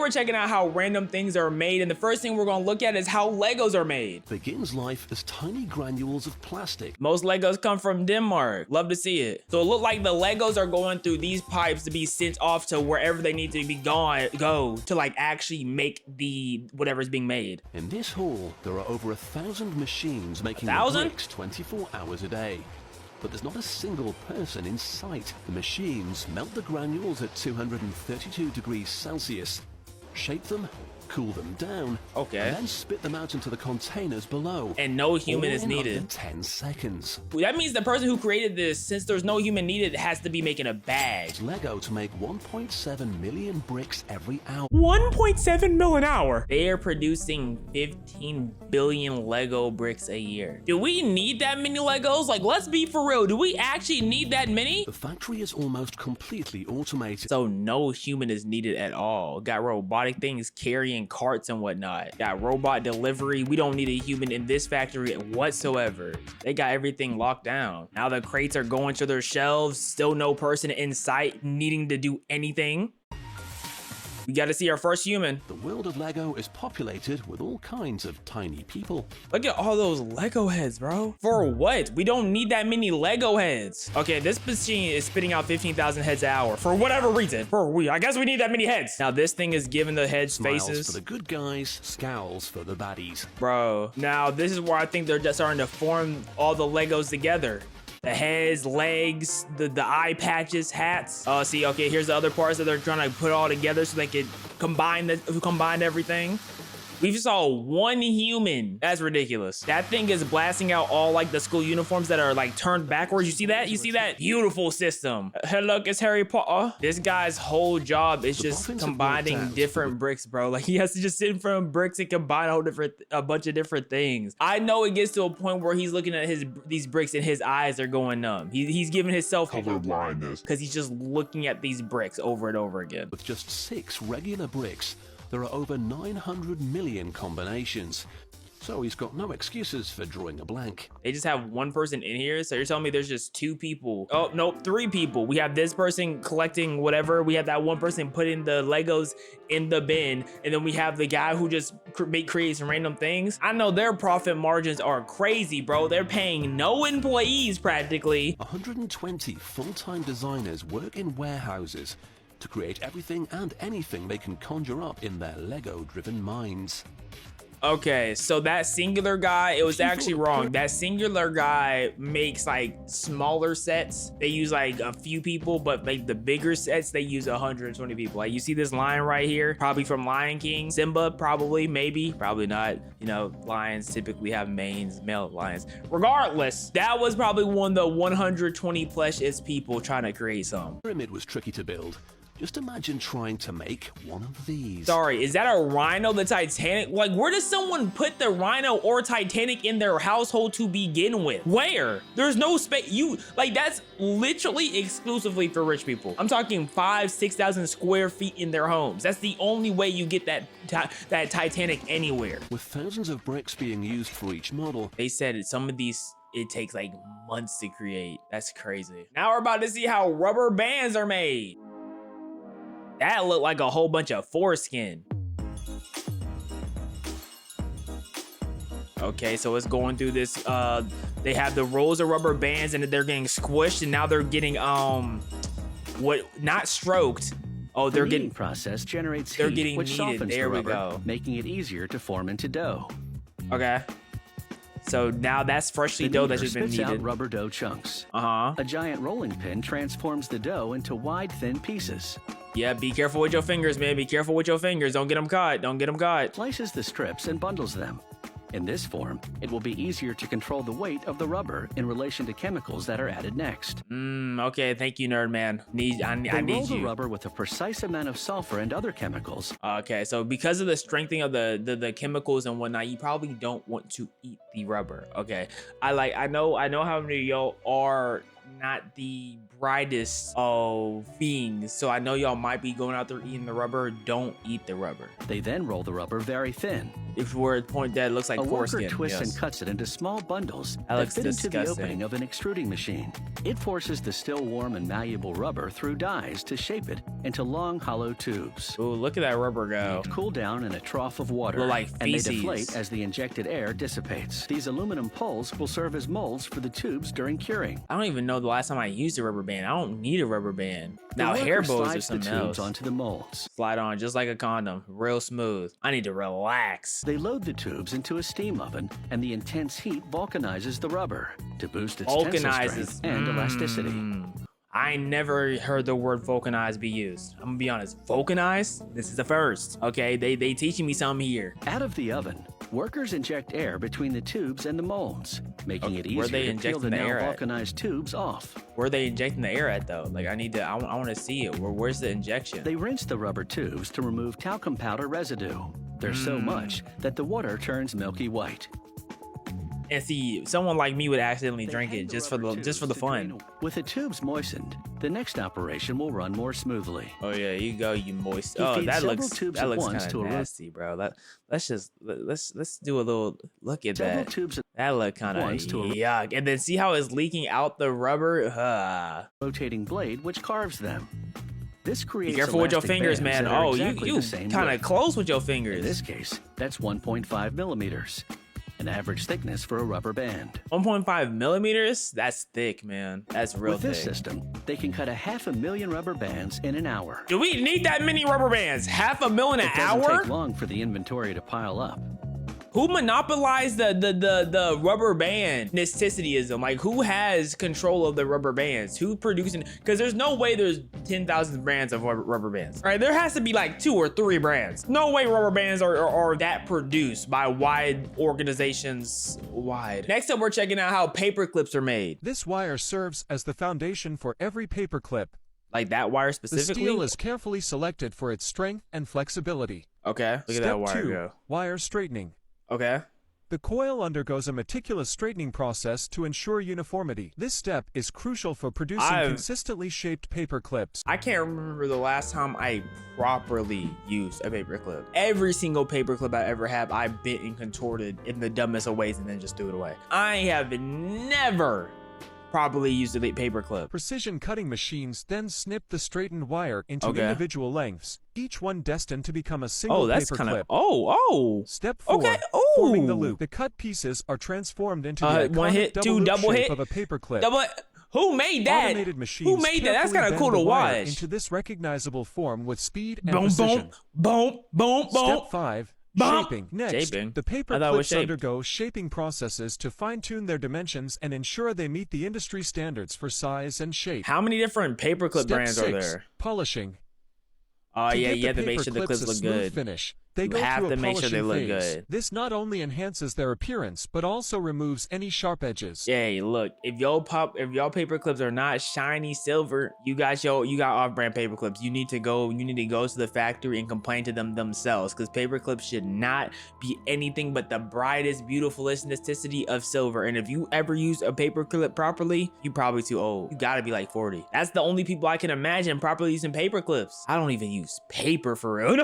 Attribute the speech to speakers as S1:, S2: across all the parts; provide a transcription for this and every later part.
S1: we're checking out how random things are made, and the first thing we're gonna look at is how Legos are made.
S2: Begins life as tiny granules of plastic.
S1: Most Legos come from Denmark. Love to see it. So it looked like the Legos are going through these pipes to be sent off to wherever they need to be go to like actually make the whatever's being made.
S2: In this hall, there are over 1,000 machines making the
S1: 1,000?
S2: bricks 24 hours a day. But there's not a single person in sight. The machines melt the granules at 232 degrees Celsius, shape them, cool them down,
S1: okay,
S2: and then spit them out into the containers below.
S1: And no human is needed.
S2: In 10 seconds.
S1: That means the person who created this, since there's no human needed, has to be making a bag.
S2: It's Lego to make 1.7 million bricks every hour.
S1: 1.7 mil an hour. They are producing 15 billion Lego bricks a year. Do we need that many Legos? Like, let's be for real. Do we actually need that many?
S2: The factory is almost completely automated.
S1: So no human is needed at all. Got robotic things carrying carts and whatnot. Got robot delivery. We don't need a human in this factory whatsoever. They got everything locked down. Now the crates are going to their shelves. Still no person in sight needing to do anything. We got to see our first human.
S2: The world of Lego is populated with all kinds of tiny people.
S1: Look at all those Lego heads, bro. For what? We don't need that many Lego heads. Okay, this machine is spitting out 15,000 heads an hour for whatever reason. I guess we need that many heads. Now this thing is giving the heads
S2: Smiles
S1: faces.
S2: for the good guys, scowls for the baddies.
S1: Bro, now this is where I think they're just starting to form all the Legos together. The heads, legs, the eye patches, hats. Oh, see, okay, here's the other parts that they're trying to put all together so they could combine everything. We saw one human. That's ridiculous. That thing is blasting out all like the school uniforms that are like turned backwards. You see that? You see that? Beautiful system. Hey, look, it's Harry Potter. This guy's whole job is just combining different bricks, bro. Like he has to just sit in front of bricks and combine a bunch of different things. I know it gets to a point where he's looking at these bricks and his eyes are going numb. He's giving himself color blindness because he's just looking at these bricks over and over again.
S2: With just 6 regular bricks, there are over 900 million combinations. So he's got no excuses for drawing a blank.
S1: They just have one person in here. So you're telling me there's just 2 people. Oh, nope, 3 people. We have this person collecting whatever. We have that one person putting the Legos in the bin. And then we have the guy who just creates some random things. I know their profit margins are crazy, bro. They're paying no employees practically.
S2: 120 full-time designers work in warehouses to create everything and anything they can conjure up in their Lego-driven minds.
S1: Okay, so that singular guy, it was actually wrong. That singular guy makes like smaller sets. They use like a few people, but like the bigger sets, they use 120 people. Like you see this lion right here, probably from Lion King. Simba, probably, maybe, probably not. You know, lions typically have manes, male lions. Regardless, that was probably one of the 120 plushest people trying to create some.
S2: The pyramid was tricky to build. Just imagine trying to make one of these.
S1: Sorry, is that a rhino, the Titanic? Like, where does someone put the rhino or Titanic in their household to begin with? Where? There's no space. Like, that's literally exclusively for rich people. I'm talking 5,000-6,000 square feet in their homes. That's the only way you get that Titanic anywhere.
S2: With thousands of bricks being used for each model.
S1: They said some of these, it takes like months to create. That's crazy. Now we're about to see how rubber bands are made. That looked like a whole bunch of foreskin. Okay, so it's going through this, they have the rolls of rubber bands and they're getting squished and now they're getting, not stroked. Oh, they're getting
S3: process generates heat, which softens the rubber, making it easier to form into dough.
S1: Okay. So now that's freshly dough that's just been kneaded.
S3: Out rubber dough chunks. A giant rolling pin transforms the dough into wide, thin pieces.
S1: Yeah, be careful with your fingers, man. Be careful with your fingers. Don't get them caught. Don't get them caught.
S3: Slices the strips and bundles them. In this form, it will be easier to control the weight of the rubber in relation to chemicals that are added next.
S1: Okay, thank you, nerd man. I need
S3: roll
S1: you.
S3: The rubber with a precise amount of sulfur and other chemicals.
S1: Okay, so because of the strengthening of the chemicals and whatnot, you probably don't want to eat the rubber. Okay, I know how many of y'all are not the brightest of beings, so I know y'all might be going out there eating the rubber. Don't eat the rubber.
S3: They then roll the rubber very thin.
S1: if we're at a point that looks like
S3: A worker
S1: foreskin.
S3: twists
S1: Yes.
S3: and cuts it into small bundles
S1: That
S3: that
S1: looks
S3: fit into the
S1: disgusting.
S3: opening of an extruding machine. It forces the still warm and malleable rubber through dies to shape it into long, hollow tubes.
S1: Ooh, look at that rubber go.
S3: Cool down in a trough of water,
S1: Look like
S3: and they
S1: feces.
S3: deflate as the injected air dissipates. These aluminum poles will serve as molds for the tubes during curing.
S1: I don't even know the last time I used a rubber band. I don't need a rubber band.
S3: The
S1: Now
S3: worker
S1: hair bows or
S3: slides the
S1: something
S3: tubes
S1: else.
S3: onto the molds.
S1: Slide on just like a condom, real smooth. I need to relax.
S3: They load the tubes into a steam oven, and the intense heat vulcanizes the rubber to boost its tensile
S1: Vulcanizes.
S3: strength and elasticity.
S1: I never heard the word vulcanize be used. I'm gonna be honest. Vulcanize? This is the first. Okay, they teaching me something here.
S3: Out of the oven, workers inject air between the tubes and the molds, making it
S1: Where
S3: easier
S1: they
S3: to peel
S1: injecting
S3: the
S1: the
S3: now
S1: air at?
S3: vulcanized tubes off.
S1: Where are they injecting the air at though? Like I want to see it. Where's the injection?
S3: They rinse the rubber tubes to remove talcum powder residue. There's so much that the water turns milky white.
S1: And see, someone like me would accidentally
S3: They
S1: drink
S3: hang
S1: it
S3: the
S1: just for
S3: rubber
S1: the
S3: tubes
S1: fun.
S3: to drain away. With the tubes moistened, the next operation will run more smoothly.
S1: Oh yeah, you go, you moist.
S3: You
S1: Oh,
S3: feed
S1: that
S3: several
S1: looks
S3: tubes at once
S1: kind
S3: to
S1: of
S3: a
S1: nasty, bro. Let's do a little look at
S3: Several
S1: that.
S3: tubes at
S1: That look kind of
S3: once to a
S1: yuck. And then see how it's leaking out the rubber.
S3: rotating blade which carves them. This
S1: Be
S3: creates
S1: careful with your
S3: elastic
S1: fingers,
S3: bands
S1: man.
S3: that are
S1: Oh,
S3: exactly
S1: you
S3: the same
S1: kind of
S3: width.
S1: close with your
S3: In
S1: fingers.
S3: this case, that's 1.5 millimeters, an average thickness for a rubber band.
S1: 1.5 millimeters? That's thick, man. That's real
S3: With
S1: thick.
S3: this system, they can cut 500,000 rubber bands in an hour.
S1: Do we need that many rubber bands? 500,000 an
S3: It doesn't
S1: hour?
S3: take long for the inventory to pile up.
S1: Who monopolized the rubber band necessityism? Like, who has control of the rubber bands? Who producing? Because there's no way there's 10,000 brands of rubber bands. All right, there has to be like 2 or 3 brands. No way rubber bands are that produced by wide organizations wide. Next up, we're checking out how paper clips are made.
S4: This wire serves as the foundation for every paperclip.
S1: Like that wire
S4: The
S1: specifically?
S4: steel is carefully selected for its strength and flexibility.
S1: Okay, look at
S4: Step
S1: that wire
S4: 2,
S1: go.
S4: wire straightening.
S1: Okay.
S4: The coil undergoes a meticulous straightening process to ensure uniformity. This step is crucial for producing consistently shaped paper clips.
S1: I can't remember the last time I properly used a paper clip. Every single paper clip I ever have, I bit and contorted in the dumbest of ways and then just threw it away. I have never properly used a paper clip.
S4: Precision cutting machines then snip the straightened wire into
S1: Okay.
S4: individual lengths, each one destined to become a single
S1: Oh, that's
S4: paper
S1: kind of,
S4: clip.
S1: oh.
S4: Step 4,
S1: Okay,
S4: forming the
S1: ooh.
S4: loop. The cut pieces are transformed into the
S1: One
S4: iconic
S1: hit,
S4: double
S1: two
S4: loop
S1: double
S4: shape
S1: hit,
S4: of a paper clip.
S1: double. Who made that?
S4: Automated machines
S1: Who made that? That's
S4: carefully
S1: kind of cool
S4: bend
S1: to
S4: the wire
S1: watch.
S4: into this recognizable form with speed and
S1: Boom,
S4: precision.
S1: boom, boom, boom, boom.
S4: Step 5,
S1: Bump.
S4: shaping. Next,
S1: Shaping?
S4: the paper
S1: I thought it was
S4: clips
S1: shaped.
S4: undergo shaping processes to fine-tune their dimensions and ensure they meet the industry standards for size and shape.
S1: How many different paper clip
S4: Step
S1: brands
S4: 6,
S1: are there?
S4: polishing.
S1: Oh,
S4: To
S1: yeah,
S4: give
S1: you have to
S4: the
S1: make
S4: paper
S1: sure the
S4: clips
S1: clips
S4: a
S1: look
S4: smooth
S1: good.
S4: finish, they
S1: You
S4: go
S1: have
S4: through
S1: to
S4: a
S1: make sure they
S4: polishing
S1: look
S4: phase.
S1: good.
S4: This not only enhances their appearance, but also removes any sharp edges.
S1: Hey, look, if y'all paper clips are not shiny silver, you got off-brand paper clips. You need to go to the factory and complain to them themselves, because paper clips should not be anything but the brightest, beautifulest necessity of silver. And if you ever use a paper clip properly, you probably too old. You gotta be like 40. That's the only people I can imagine properly using paper clips. I don't even use paper for real.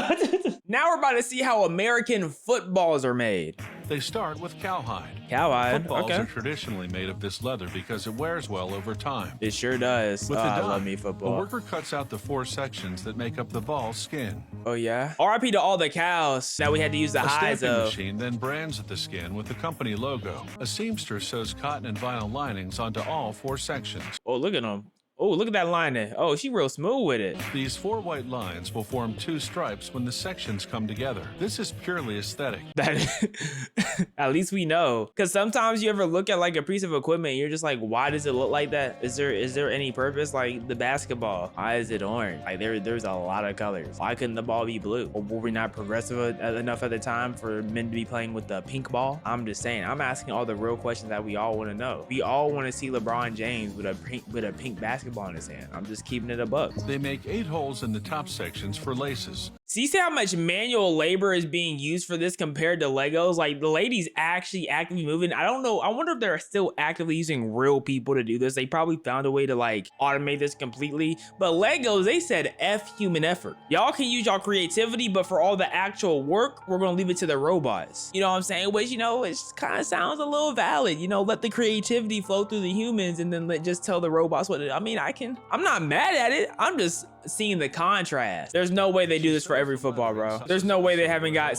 S1: Now we're about to see how American footballs are made.
S5: They start with cowhide.
S1: Cowhide,
S5: Footballs
S1: okay.
S5: are traditionally made of this leather because it wears well over time.
S1: It sure does.
S5: With
S1: Oh,
S5: the
S1: I
S5: die,
S1: love me
S5: the
S1: football.
S5: worker cuts out the 4 sections that make up the ball's skin.
S1: Oh yeah. RIP to all the cows that we had to use the
S5: A
S1: hides
S5: stamping
S1: of.
S5: machine then brands the skin with the company logo. A seamster sews cotton and vinyl linings onto all 4 sections.
S1: Oh, look at them. Oh, look at that lining. Oh, she real smooth with it.
S5: These 4 white lines will form 2 stripes when the sections come together. This is purely aesthetic.
S1: That at least we know. Because sometimes you ever look at like a piece of equipment, and you're just like, why does it look like that? Is there any purpose? Like the basketball, why is it orange? Like there's a lot of colors. Why couldn't the ball be blue? Or were we not progressive enough at the time for men to be playing with the pink ball? I'm just saying. I'm asking all the real questions that we all want to know. We all want to see LeBron James with a pink basketball in his hand. I'm just keeping it a buck.
S5: They make 8 holes in the top sections for laces.
S1: See how much manual labor is being used for this compared to Legos? Like, the lady's actually actively moving. I don't know. I wonder if they're still actively using real people to do this. They probably found a way to like automate this completely. But Legos, they said F human effort. Y'all can use y'all creativity, but for all the actual work, we're gonna leave it to the robots. You know what I'm saying? Which, you know, it kind of sounds a little valid. You know, let the creativity flow through the humans and then just tell the robots what to do. I mean, I'm not mad at it. I'm just seeing the contrast. There's no way they do this for every football, bro. There's no way they haven't got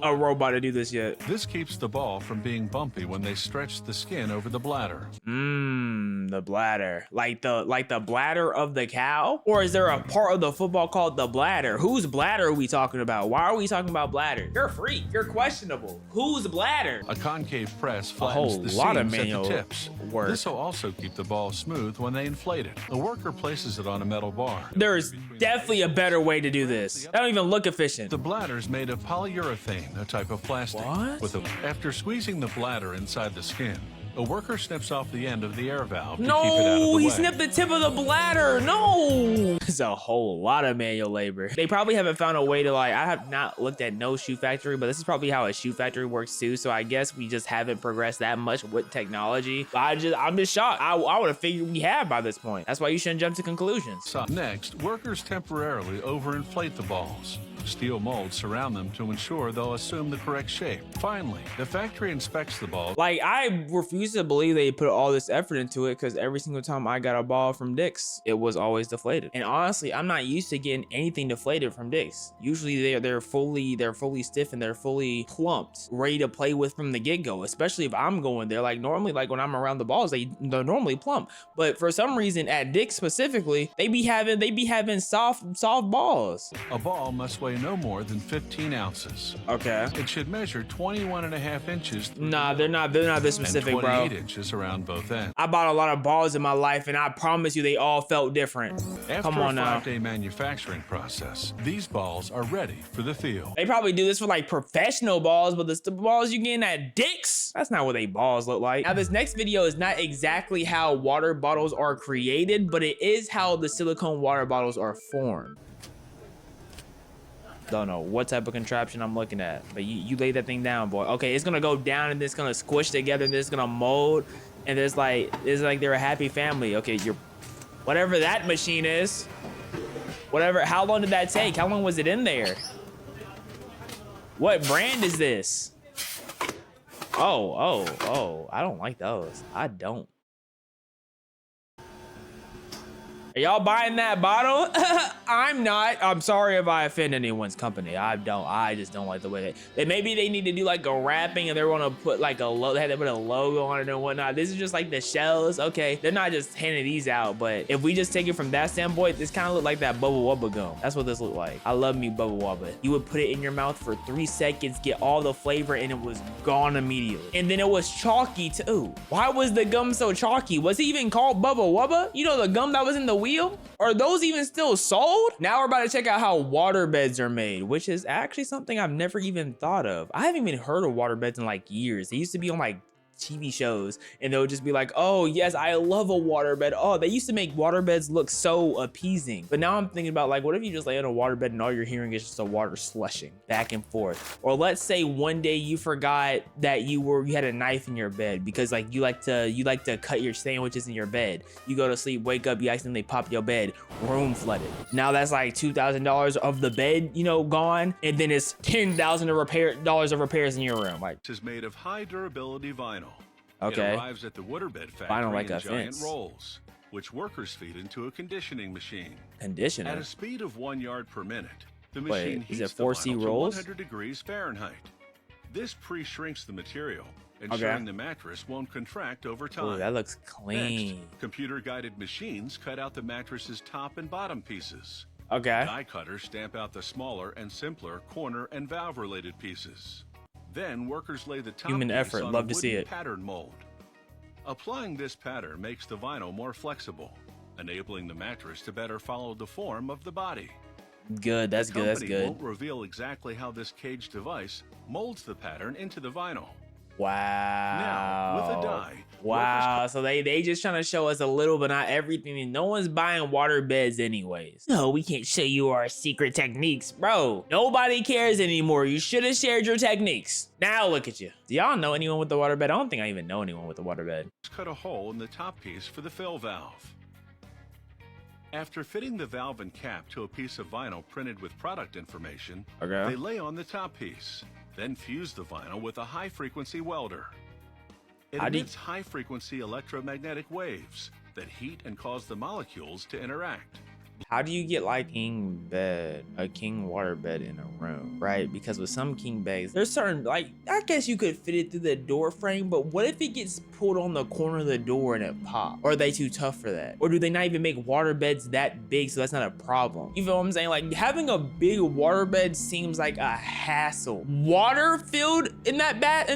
S1: a robot to do this yet.
S5: This keeps the ball from being bumpy when they stretch the skin over the bladder.
S1: The bladder. Like the bladder of the cow? Or is there a part of the football called the bladder? Whose bladder are we talking about? Why are we talking about bladder? You're a freak. You're questionable. Whose bladder?
S5: A concave press flattens the seams at the tips. This will also keep the ball smooth when they inflate it. The worker places it on a metal bar.
S1: There's definitely a better way to do this. That don't even look efficient.
S5: The bladder is made of polyurethane, a type of plastic.
S1: What?
S5: After squeezing the bladder inside the skin, a worker snips off the end of the air valve to keep it
S1: No,
S5: out of the
S1: he
S5: way.
S1: snipped the tip of the bladder. No. It's a whole lot of manual labor. They probably haven't found a way to like, I have not looked at no shoe factory, but this is probably how a shoe factory works too. So I guess we just haven't progressed that much with technology. But I'm just shocked. I would have figured we have by this point. That's why you shouldn't jump to conclusions.
S5: Next, workers temporarily overinflate the balls. Steel molds surround them to ensure they'll assume the correct shape. Finally, the factory inspects the ball.
S1: Like, I refuse to believe they put all this effort into it, because every single time I got a ball from Dick's, it was always deflated. And honestly, I'm not used to getting anything deflated from Dick's. Usually they're fully stiff and they're fully plumped, ready to play with from the get-go, especially if I'm going there. Like, normally, like when I'm around the balls, they're normally plump. But for some reason at Dick's specifically, they be having soft balls.
S5: A ball must weigh no more than 15 ounces.
S1: Okay.
S5: It should measure 21.5 inches.
S1: Nah, they're not this specific,
S5: and
S1: bro.
S5: 28 inches around both ends.
S1: I bought a lot of balls in my life, and I promise you they all felt different.
S5: After
S1: Come on
S5: a
S1: now.
S5: 5-day manufacturing process, these balls are ready for the field.
S1: They probably do this for like professional balls, but the balls you getting at Dick's, that's not what they balls look like. Now, this next video is not exactly how water bottles are created, but it is how the silicone water bottles are formed. Don't know what type of contraption I'm looking at, but you lay that thing down, boy. Okay, it's gonna go down and then it's gonna squish together and then it's gonna mold, and it's like they're a happy family. Okay, whatever that machine is, whatever. How long did that take? How long was it in there? What brand is this? Oh, I don't like those. I don't. Are y'all buying that bottle? I'm not. I'm sorry if I offend anyone's company. I just don't like the way maybe they need to do like a wrapping and they're gonna put like a logo. They had to put a logo on it and whatnot. This is just like the shells. Okay, they're not just handing these out, but if we just take it from that standpoint, this kind of look like that Bubba Wubba gum. That's what this looked like. I love me Bubba Wubba. You would put it in your mouth for 3 seconds, get all the flavor, and it was gone immediately. And then it was chalky too. Why was the gum so chalky? Was it even called Bubba Wubba? You know, the gum that was in the wheel? Are those even still sold? Now we're about to check out how water beds are made, which is actually something I've never even thought of. I haven't even heard of water beds in like years. They used to be on like TV shows and they'll just be like, oh yes, I love a waterbed. Oh, they used to make waterbeds look so appeasing. But now I'm thinking about like, what if you just lay on a waterbed and all you're hearing is just the water slushing back and forth? Or let's say one day you forgot that you had a knife in your bed because like you like to cut your sandwiches in your bed. You go to sleep, wake up, you accidentally pop your bed, room flooded. Now that's like $2,000 of the bed, you know, gone, and then it's $10,000 of repairs in your room. Like,
S5: It is made of high durability vinyl.
S1: okay.
S5: It arrives at the waterbed factory
S1: Vinyl like
S5: in
S1: a
S5: giant
S1: fence.
S5: rolls, which workers feed into a conditioning machine.
S1: Conditioner.
S5: At a speed of 1 yard per minute, the
S1: Wait,
S5: machine
S1: is
S5: heats
S1: it
S5: the
S1: 4C
S5: vinyl to
S1: rolls?
S5: 100 degrees Fahrenheit. This pre-shrinks the material,
S1: Okay.
S5: ensuring the mattress won't contract over time.
S1: Oh, that looks clean.
S5: Next, computer-guided machines cut out the mattress's top and bottom pieces.
S1: Okay.
S5: Die cutters stamp out the smaller and simpler corner and valve-related pieces. Then workers lay the top
S1: Human
S5: piece
S1: effort.
S5: on
S1: Love
S5: a
S1: to see
S5: wooden
S1: it.
S5: pattern mold. Applying this pattern makes the vinyl more flexible, enabling the mattress to better follow the form of the body.
S1: Good. That's
S5: The
S1: good. That's
S5: company
S1: good.
S5: won't reveal exactly how this cage device molds the pattern into the vinyl.
S1: Wow.
S2: Now, with a die,
S1: Wow. So they just trying to show us a little, but not everything. No one's buying water beds anyways. No, we can't show you our secret techniques. Bro, nobody cares anymore. You should have shared your techniques. Now look at you. Do y'all know anyone with the water bed? I don't think I even know anyone with the water bed.
S2: cut a hole in the top piece for the fill valve. After fitting the valve and cap to a piece of vinyl printed with product information, they lay on the top piece, then fuse the vinyl with a high-frequency welder. It emits high-frequency electromagnetic waves that heat and cause the molecules to interact.
S1: How do you get like a king water bed in a room, right? Because with some king beds, there's certain, like, I guess you could fit it through the door frame, but what if it gets pulled on the corner of the door and it pops? Or are they too tough for that? Or do they not even make water beds that big, so that's not a problem? You feel what I'm saying? Like, having a big water bed seems like a hassle. Water filled in that bed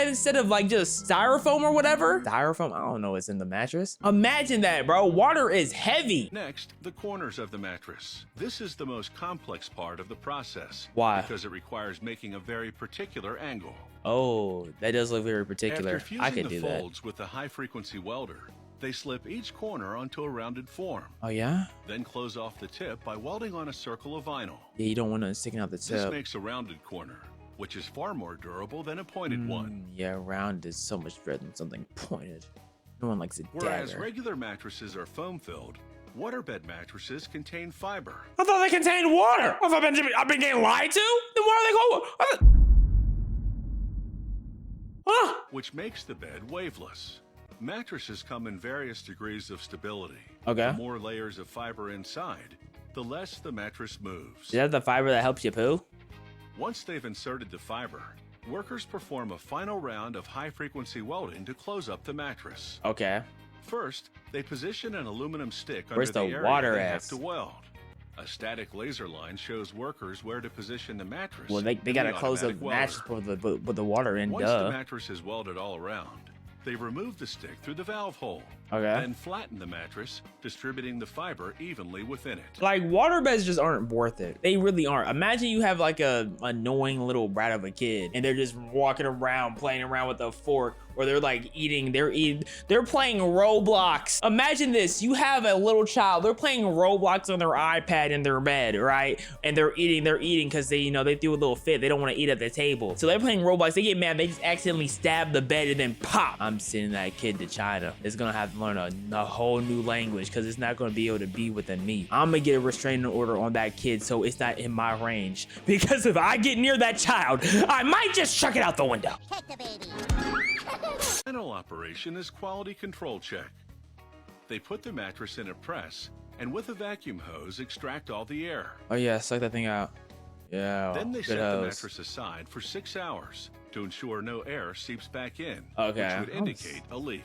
S1: instead of like just styrofoam or whatever? Styrofoam? I don't know what's in the mattress. Imagine that, bro. Water is heavy.
S2: Next, the corners of the mattress. This is the most complex part of the process.
S1: Why?
S2: Because it requires making a very particular angle.
S1: Oh, that does look very particular.
S2: After fusing
S1: I could
S2: the
S1: do that.
S2: folds with the high-frequency welder, they slip each corner onto a rounded form.
S1: Oh yeah?
S2: Then close off the tip by welding on a circle of vinyl.
S1: Yeah, you don't want it sticking out the tip.
S2: This makes a rounded corner, which is far more durable than a pointed one.
S1: Yeah, round is so much better than something pointed. No one likes a
S2: Whereas
S1: dagger.
S2: regular mattresses are foam-filled, waterbed mattresses contain fiber.
S1: I thought they contained water. I've been getting lied to? Then why are they going?
S2: Which makes the bed waveless. Mattresses come in various degrees of stability.
S1: Okay.
S2: The more layers of fiber inside, the less the mattress moves.
S1: Is that the fiber that helps you poo?
S2: Once they've inserted the fiber, workers perform a final round of high-frequency welding to close up the mattress.
S1: Okay.
S2: First, they position an aluminum stick
S1: Where's
S2: under the
S1: the
S2: area
S1: water
S2: they
S1: at?
S2: have to weld. A static laser line shows workers where to position the mattress.
S1: Well, they gotta close the
S2: automatic welder.
S1: mattress with the water in,
S2: Once
S1: duh.
S2: the mattress is welded all around, they remove the stick through the valve hole.
S1: Okay.
S2: Then flatten the mattress, distributing the fiber evenly within it.
S1: Like, water beds just aren't worth it. They really aren't. Imagine you have like a annoying little brat of a kid and they're just walking around playing around with a fork, or they're like they're playing Roblox. Imagine this, you have a little child, they're playing Roblox on their iPad in their bed, right? And they're eating because they, they threw a little fit, they don't want to eat at the table. So they're playing Roblox, they get mad, they just accidentally stab the bed and then pop. I'm sending that kid to China. It's gonna have to learn a whole new language because it's not gonna be able to be within me. I'm gonna get a restraining order on that kid so it's not in my range. Because if I get near that child, I might just chuck it out the window.
S6: Hit the baby.
S2: Final operation is quality control check. They put the mattress in a press and with a vacuum hose extract all the air.
S1: Oh yeah, suck that thing out. Yeah.
S2: Then they
S1: good
S2: set the
S1: hose.
S2: mattress aside for 6 hours to ensure no air seeps back in,
S1: Okay.
S2: which would indicate a leak.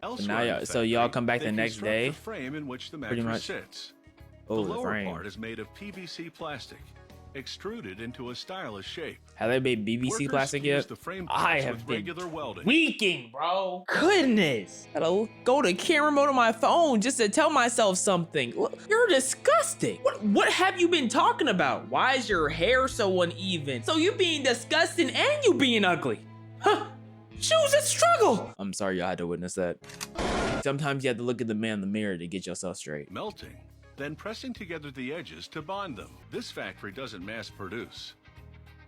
S2: Elsewhere
S1: now
S2: in
S1: y'all-
S2: the
S1: so y'all
S2: factory,
S1: come back
S2: they
S1: the next
S2: construct
S1: day?
S2: the frame in which the
S1: Pretty
S2: mattress
S1: much.
S2: sits.
S1: Oh,
S2: the
S1: the
S2: lower
S1: frame.
S2: part is made of PVC plastic, extruded into a stylish shape.
S1: Have they made BBC
S2: Workers
S1: plastic
S2: fuse
S1: yet?
S2: the frame
S1: I
S2: parts
S1: have
S2: with
S1: been
S2: regular welding.
S1: Weaking, bro. Goodness. Gotta go to camera mode on my phone just to tell myself something. Look, you're disgusting. What have you been talking about? Why is your hair so uneven? So you being disgusting and you being ugly. Huh. Choose a struggle. I'm sorry y'all had to witness that. Sometimes you have to look at the man in the mirror to get yourself straight.
S2: Melting, then pressing together the edges to bond them. This factory doesn't mass produce.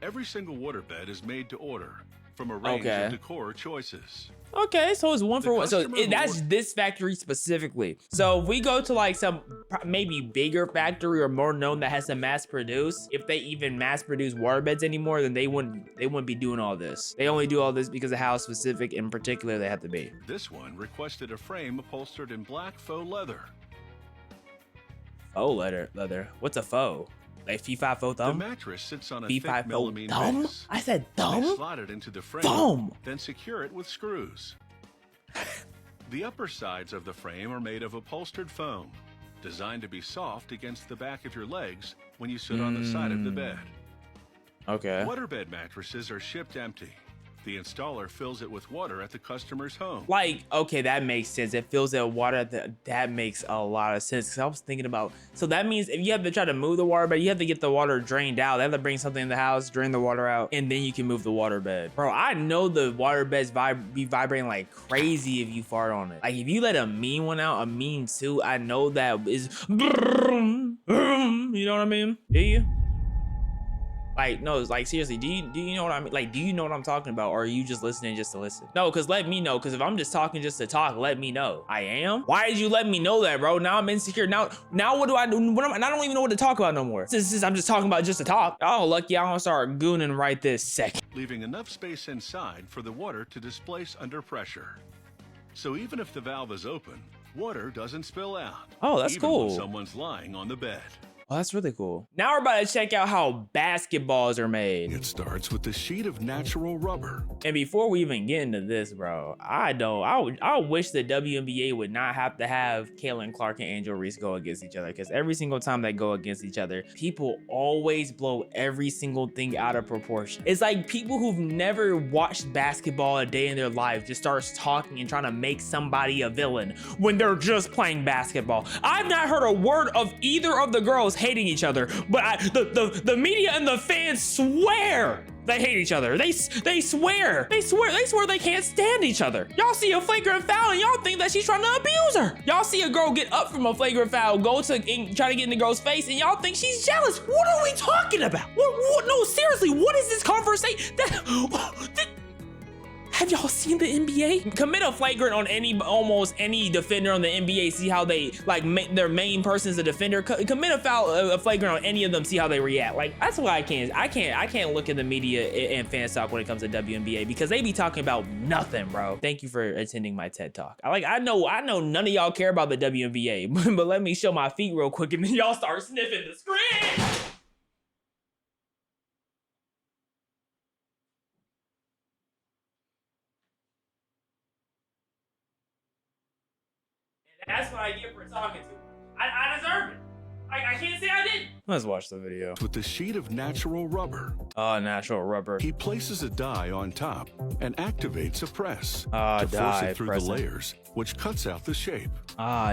S2: Every single waterbed is made to order from a range of decor choices.
S1: Okay, so it's one for one. So
S2: customer
S1: that's this factory specifically. So if we go to like some maybe bigger factory or more known that has to mass produce, if they even mass produce waterbeds anymore, then they wouldn't be doing all this. They only do all this because of how specific in particular they have to be.
S2: This one requested a frame upholstered in black faux leather.
S1: Faux leather. What's a faux? Like fee-fi faux thumb?
S2: The mattress sits on a
S1: Fee-fi
S2: thick
S1: faux
S2: melamine
S1: thumb?
S2: base.
S1: I said
S2: They
S1: thumb?
S2: slot it into the frame,
S1: Thumb.
S2: then secure it with screws. The upper sides of the frame are made of upholstered foam, designed to be soft against the back of your legs when you sit on the side of the bed.
S1: Okay.
S2: Waterbed mattresses are shipped empty. The installer fills it with water at the customer's home.
S1: Like, okay, that makes sense. It fills that water. That makes a lot of sense. Cause I was thinking about, so that means if you have to try to move the water bed, you have to get the water drained out. They have to bring something in the house, drain the water out, and then you can move the water bed. Bro, I know the water beds be vibrating like crazy if you fart on it. Like if you let a mean one out, a mean two, I know that is, you know what I mean? Do you? Like, no, it's like, seriously, do you know what I mean? Like, do you know what I'm talking about? Or are you just listening just to listen? No, because let me know. Because if I'm just talking just to talk, let me know. I am? Why did you let me know that, bro? Now I'm insecure. Now what do I do? I don't even know what to talk about no more. Since I'm just talking about just to talk. Oh, lucky I don't start gooning right this second.
S2: Leaving enough space inside for the water to displace under pressure. So even if the valve is open, water doesn't spill out.
S1: Oh, that's
S2: even
S1: cool.
S2: when someone's lying on the bed.
S1: Oh, that's really cool. Now we're about to check out how basketballs are made.
S2: It starts with a sheet of natural rubber.
S1: And before we even get into this, bro, I wish the WNBA would not have to have Caitlin Clark and Angel Reese go against each other, because every single time they go against each other, people always blow every single thing out of proportion. It's like people who've never watched basketball a day in their life just starts talking and trying to make somebody a villain when they're just playing basketball. I've not heard a word of either of the girls hating each other, but the media and the fans swear they hate each other. They swear they can't stand each other. Y'all see a flagrant foul and y'all think that she's trying to abuse her. Y'all see a girl get up from a flagrant foul, go to try to get in the girl's face, and y'all think she's jealous. What are we talking about? What no, seriously, what is this conversation? Have y'all seen the NBA? Commit a flagrant on almost any defender on the NBA. See how they like their main person is a defender. Commit a flagrant on any of them. See how they react. Like that's why I can't look at the media and fan talk when it comes to WNBA, because they be talking about nothing, bro. Thank you for attending my TED talk. I know none of y'all care about the WNBA, but let me show my feet real quick and then y'all start sniffing the screen. That's what I get for talking to him. I deserve it. I can't say I didn't. Let's watch the video.
S2: With a sheet of natural rubber.
S1: Oh, natural rubber.
S2: He places a die on top and activates a press to force it through the layers, which cuts out the shape.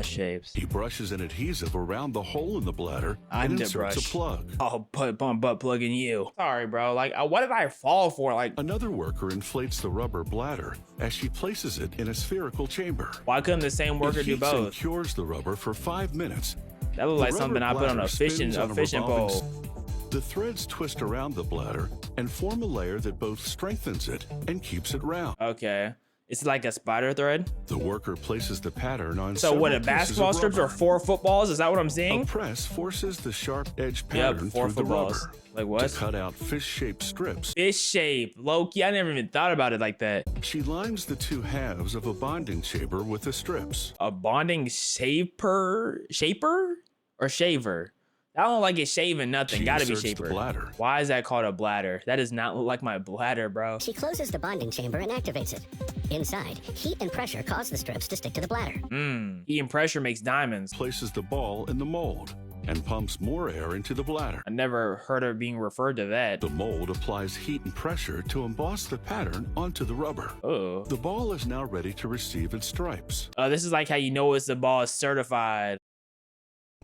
S1: Shapes.
S2: He brushes an adhesive around the hole in the bladder and inserts a plug.
S1: Oh, I'm butt plugging you. Sorry, bro. Like, what did I fall for? Like,
S2: another worker inflates the rubber bladder as she places it in a spherical chamber.
S1: Why couldn't the same worker do both?
S2: And cures the rubber for 5 minutes.
S1: That looks like something I put on a fishing pole.
S2: The threads twist around the bladder and form a layer that both strengthens it and keeps it round.
S1: Okay. It's like a spider thread.
S2: The worker places the pattern on.
S1: So what, a basketball strips or 4 footballs? Is that what I'm seeing?
S2: A press forces the sharp edge pattern through the rubber.
S1: Like what?
S2: To cut out fish-shaped strips.
S1: Fish shape. Low-key, I never even thought about it like that.
S2: She lines the 2 halves of a bonding chamber with the strips.
S1: A bonding shaper or shaver? I don't like it shaving nothing. Gotta be shaper.
S2: Bladder.
S1: Why is that called a bladder? That does not look like my bladder, bro.
S6: She closes the bonding chamber and activates it. Inside, heat and pressure cause the strips to stick to the bladder.
S1: Heat and pressure makes diamonds.
S2: Places the ball in the mold and pumps more air into the bladder.
S1: I never heard of being referred to that.
S2: The mold applies heat and pressure to emboss the pattern onto the rubber.
S1: Oh.
S2: The ball is now ready to receive its stripes.
S1: This is like how you know it's the ball is certified.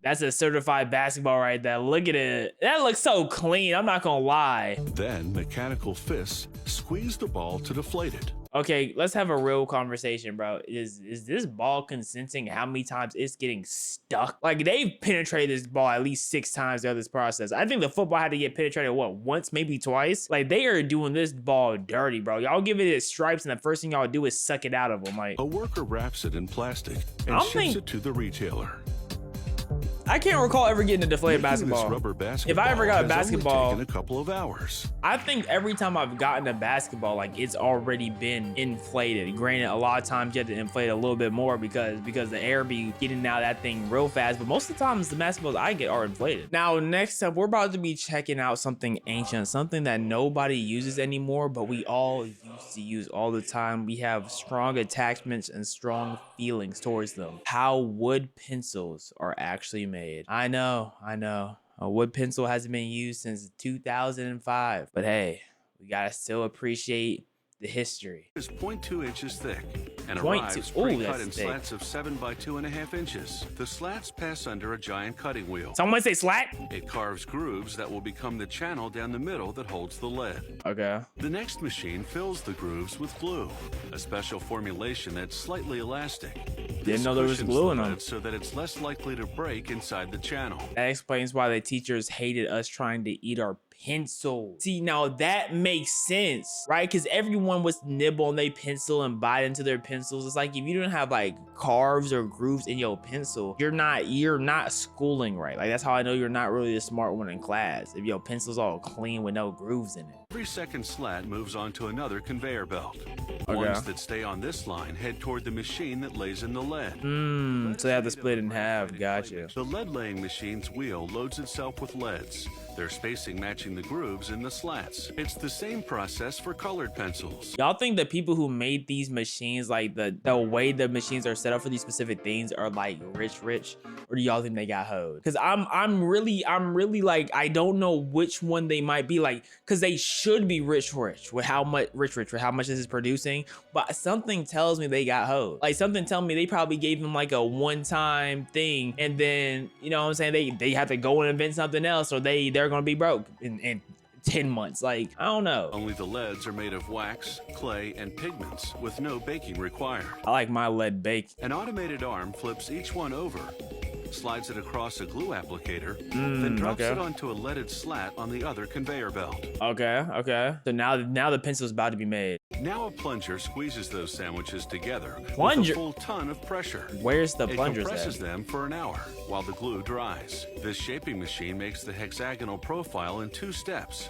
S1: That's a certified basketball right there. Look at it. That looks so clean. I'm not gonna lie.
S2: Then mechanical fists squeeze the ball to deflate it.
S1: Okay, let's have a real conversation, bro. Is this ball consenting how many times it's getting stuck? Like, they've penetrated this ball at least 6 times throughout this process. I think the football had to get penetrated, what, once, maybe twice? Like, they are doing this ball dirty, bro. Y'all give it its stripes, and the first thing y'all do is suck it out of them. Like,
S2: a worker wraps it in plastic and ships it to the retailer.
S1: I can't recall ever getting a deflated basketball. If I ever got a basketball,
S2: in a couple of hours.
S1: I think every time I've gotten a basketball, like, it's already been inflated. Granted, a lot of times you have to inflate a little bit more because the air be getting out of that thing real fast. But most of the times the basketballs I get are inflated. Now, next up, we're about to be checking out something ancient, something that nobody uses anymore, but we all used to use all the time. We have strong attachments and strong feelings towards them. How wood pencils are actually made. I know. A wood pencil hasn't been used since 2005, but hey, we gotta still appreciate the history.
S2: Is 0.2 inches thick and
S1: 0.2.
S2: arrives
S1: Ooh,
S2: pre-cut
S1: that's
S2: in
S1: thick.
S2: slats of 7 by 2.5 inches. The slats pass under a giant cutting wheel.
S1: Someone say slat?
S2: It carves grooves that will become the channel down the middle that holds the lead.
S1: Okay.
S2: The next machine fills the grooves with glue, a special formulation that's slightly elastic.
S1: Didn't know there was
S2: cushions
S1: glue
S2: the
S1: in them.
S2: lead so that it's less likely to break inside the channel.
S1: That explains why the teachers hated us trying to eat our pencil. See, now that makes sense, right? Because everyone was nibble on their pencil and bite into their pencils. It's like if you don't have like carves or grooves in your pencil, you're not schooling right. Like that's how I know you're not really the smart one in class. If your pencil's all clean with no grooves in it.
S2: Every second slat moves on to another conveyor belt.
S1: Okay.
S2: Ones that stay on this line head toward the machine that lays in the lead.
S1: So they have to split it in half. Gotcha.
S2: The lead laying machine's wheel loads itself with leads. Their spacing matching the grooves in the slats. It's the same process for colored pencils.
S1: Y'all think the people who made these machines, like the way the machines are set up for these specific things, are like rich, or do y'all think they got hoed? Because I'm really like, I don't know which one they might be like, because they should be rich with how much for how much this is producing, but something tells me they got hoed. Like something telling me they probably gave them like a one-time thing, and then you know what I'm saying, they have to go and invent something else, or they're gonna be broke in 10 months. Like, I don't know.
S2: Only the leads are made of wax, clay, and pigments with no baking required.
S1: I like my lead baked.
S2: An automated arm flips each one over, slides it across a glue applicator, then drops it onto a leaded slat on the other conveyor belt.
S1: Okay. So now the pencil's about to be made.
S2: Now a plunger squeezes those sandwiches together
S1: Plunger?
S2: with a full ton of pressure.
S1: Where's the
S2: It
S1: plunger
S2: compresses
S1: at?
S2: them for an hour while the glue dries. This shaping machine makes the hexagonal profile in 2 steps.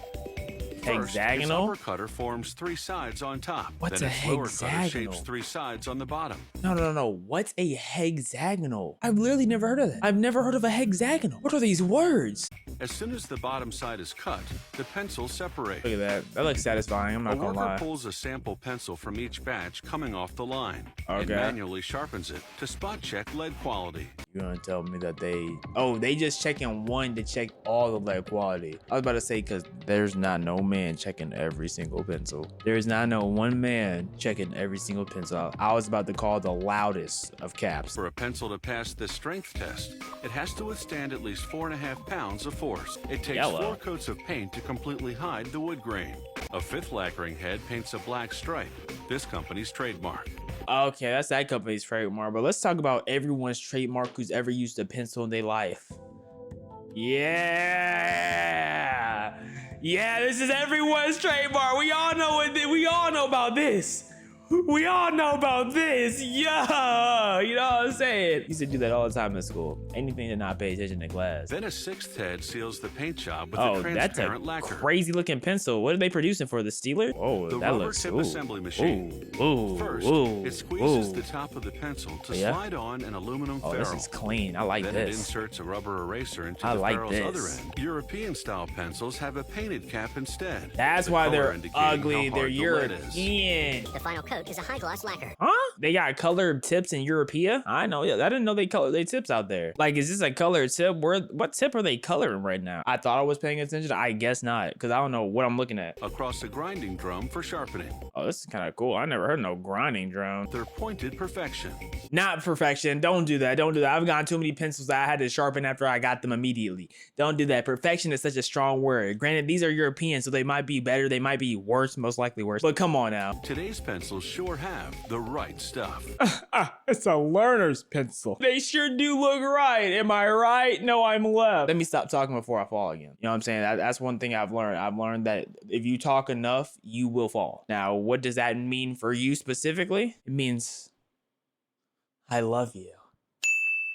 S2: First,
S1: Hexagonal?
S2: its upper cutter forms 3 sides on top.
S1: What's
S2: then
S1: a
S2: its lower cutter
S1: hexagonal?
S2: shapes 3 sides on the bottom.
S1: No. What's a hexagonal? I've literally never heard of that. I've never heard of a hexagonal. What are these words?
S2: As soon as the bottom side is cut, the pencils separate.
S1: Look at that. That looks satisfying. I'm
S2: A
S1: not gonna
S2: worker
S1: lie.
S2: pulls a sample pencil from each batch coming off the line and
S1: Okay.
S2: manually sharpens it to spot check lead quality.
S1: You're gonna tell me that they just checking one to check all the lead quality. I was about to say, because there's not no man checking every single pencil. There's not no one man checking every single pencil. I was about to call the loudest of caps.
S2: For a pencil to pass this strength test, it has to withstand at least 4.5 pounds of force. It takes
S1: Yellow.
S2: 4 coats of paint to completely hide the wood grain. A 5th lacquering head paints a black stripe, this company's trademark.
S1: Okay, that's that company's trademark, but let's talk about everyone's trademark who's ever used a pencil in their life. Yeah, this is everyone's trademark. We all know about this. We all know about this. Yeah, you know what I'm saying? Used to do that all the time in school. Anything to not pay attention to class.
S2: Then a 6th head seals the paint job with
S1: Oh,
S2: a
S1: that's a
S2: transparent lacquer.
S1: crazy looking pencil. What are they producing for, the Steelers? Oh,
S2: The
S1: that
S2: rubber
S1: looks
S2: tip
S1: ooh,
S2: assembly machine. First, it squeezes the top of the pencil to
S1: Yeah?
S2: slide on an aluminum
S1: Oh,
S2: ferrule.
S1: this is clean. I like
S2: Then it
S1: this.
S2: inserts a rubber eraser into
S1: I
S2: the
S1: like
S2: ferrule's
S1: this.
S2: other end. European-style pencils have a painted cap instead.
S1: That's
S2: the
S1: why
S2: color
S1: they're
S2: indicating how
S1: ugly. They're
S2: hard the lead is.
S1: European.
S6: The final coat is a high-gloss lacquer.
S1: Huh? They got colored tips in Europea? I know. Yeah, I didn't know they colored their tips out there. Like, is this a colored tip? What tip are they coloring right now? I thought I was paying attention. I guess not, because I don't know what I'm looking at.
S2: Across a grinding drum for sharpening.
S1: Oh, this is kind of cool. I never heard no grinding drum.
S2: They're pointed perfection.
S1: Not perfection. Don't do that. Don't do that. I've gotten too many pencils that I had to sharpen after I got them immediately. Don't do that. Perfection is such a strong word. Granted, these are European, so they might be better. They might be worse, most likely worse. But come on now.
S2: Today's pencils sure have the right stuff.
S1: It's a learner's pencil. They sure do look right. Am I right? No, I'm left. Let me stop talking before I fall again. You know what I'm saying? That's one thing I've learned. I've learned that if you talk enough, you will fall. Now, what does that mean for you specifically? It means I love you.